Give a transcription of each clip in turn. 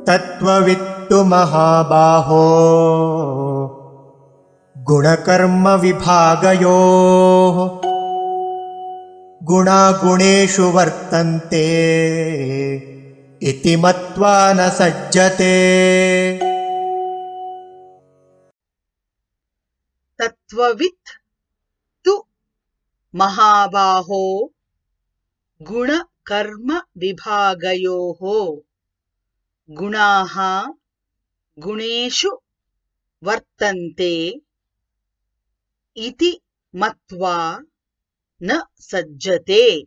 तत्त्ववित्तु महाबाहो गुणकर्मविभागयोः गुणागुणेषु वर्तन्ते इति मत्वा न सज्जते। तत्त्ववित् तु महाबाहो गुणकर्म विभागयोः गुणाः गुणेषु वर्तन्ते इति मत्वा न सज्जते।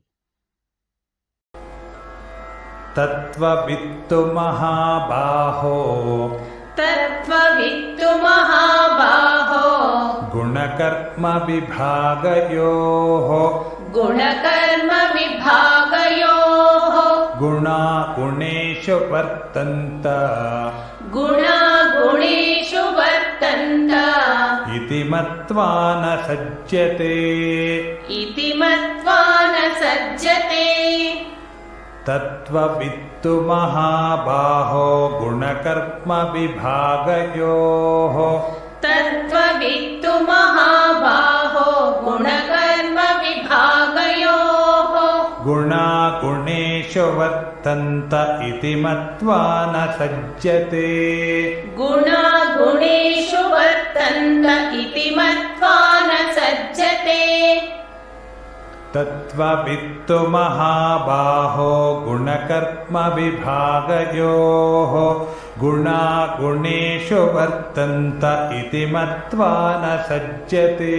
तत्त्ववित्तु महाबाहो तत्त्ववित्तु महाबाहो गुणकर्म विभागयोः गुणकर्म विभागयोः गुणा गुणेषु वर्तन्त गुणा गुणेषु वर्तन्त इति मत्वा न सज्जते। इति मत्वा न सज्जते। तत्त्ववित्तु महाबाहो गुणकर्म विभागयोः तत्त्ववित्तु महाबाहो गुणकर्म विभागयोः गुणा गुणेषु वर्तन्त इति मत्वा न सज्जते। गुणा गुणेषु वर्तन्त इति मत्वा न सज्जते। तत्त्ववित्तु महाबाहो गुणकर्म विभागयोः गुणा गुणेषु वर्तन्त इति मत्वा न सज्जते।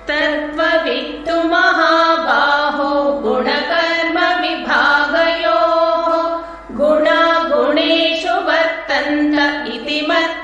तत्त्ववित्तु महाबाहो गुणकर्म विभागयोः गुणा गुणेषु वर्तन्त इति मत्वा